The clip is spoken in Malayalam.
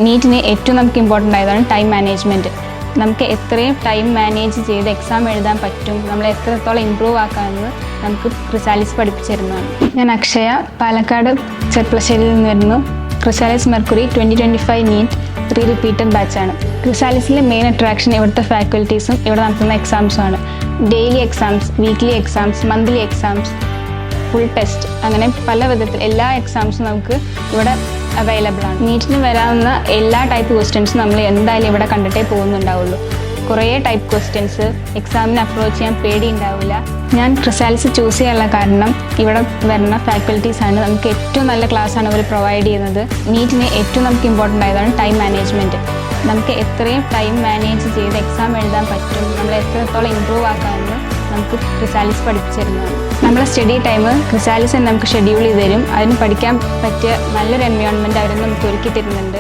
നീറ്റിന് ഏറ്റവും നമുക്ക് ഇമ്പോർട്ടൻ്റ് ആയതാണ് ടൈം മാനേജ്മെൻറ്റ്. നമുക്ക് എത്രയും ടൈം മാനേജ് ചെയ്ത് എക്സാം എഴുതാൻ പറ്റും, നമ്മൾ എത്രത്തോളം ഇമ്പ്രൂവ് ആക്കാമെന്ന് നമുക്ക് ക്രിസാലിസ് പഠിപ്പിച്ചു തരുന്നതാണ്. ഞാൻ അക്ഷയ, പാലക്കാട് ചെർപ്പളശ്ശേരിയിൽ നിന്ന് വരുന്നു. ക്രിസാലിസ് മെർക്കുറി 2025 നീറ്റ് 3 റിപ്പീറ്റഡ് ബാച്ചാണ്. ക്രിസാലിസിലെ മെയിൻ അട്രാക്ഷൻ ഇവിടുത്തെ ഫാക്കൽറ്റീസും ഇവിടെ നടത്തുന്ന എക്സാംസുമാണ്. Daily exams, weekly exams, monthly exams, full test, അങ്ങനെ പല വിധത്തിൽ എല്ലാ എക്സാംസും നമുക്ക് ഇവിടെ അവൈലബിൾ ആണ്. നീറ്റിന് വരാവുന്ന എല്ലാ ടൈപ്പ് ക്വസ്റ്റ്യൻസും നമ്മൾ എന്തായാലും ഇവിടെ കണ്ടിട്ടേ പോകുന്നുണ്ടാവുള്ളൂ. കുറേ ടൈപ്പ് ക്വസ്റ്റ്യൻസ്, എക്സാമിന് അപ്രോച്ച് ചെയ്യാൻ പേടി ഉണ്ടാവില്ല. ഞാൻ ക്രിസാലിസ് ചൂസ് ചെയ്യാനുള്ള കാരണം ഇവിടെ വരുന്ന ഫാക്കൽറ്റീസാണ്. നമുക്ക് ഏറ്റവും നല്ല ക്ലാസ്സാണ് അവർ പ്രൊവൈഡ് ചെയ്യുന്നത്. നീറ്റിന് ഏറ്റവും നമുക്ക് ഇമ്പോർട്ടൻ്റ് ആയതാണ് ടൈം മാനേജ്മെൻറ്റ്. നമുക്ക് എത്രയും ടൈം മാനേജ് ചെയ്ത് എക്സാം എഴുതാൻ പറ്റും, നമ്മൾ എത്രത്തോളം ഇമ്പ്രൂവ് ആക്കാമെന്ന് നമുക്ക് ക്രിസാലിസ് പഠിപ്പിച്ചു തരുന്നതാണ്. നമ്മളെ സ്റ്റഡി ടൈം ക്രിസാലിസ് തന്നെ നമുക്ക് ഷെഡ്യൂൾ ചെയ്ത് തരും. അതിന് പഠിക്കാൻ പറ്റിയ നല്ലൊരു എൻവയോൺമെൻറ്റ് അവർ നമുക്ക് ഒരുക്കി തരുന്നുണ്ട്.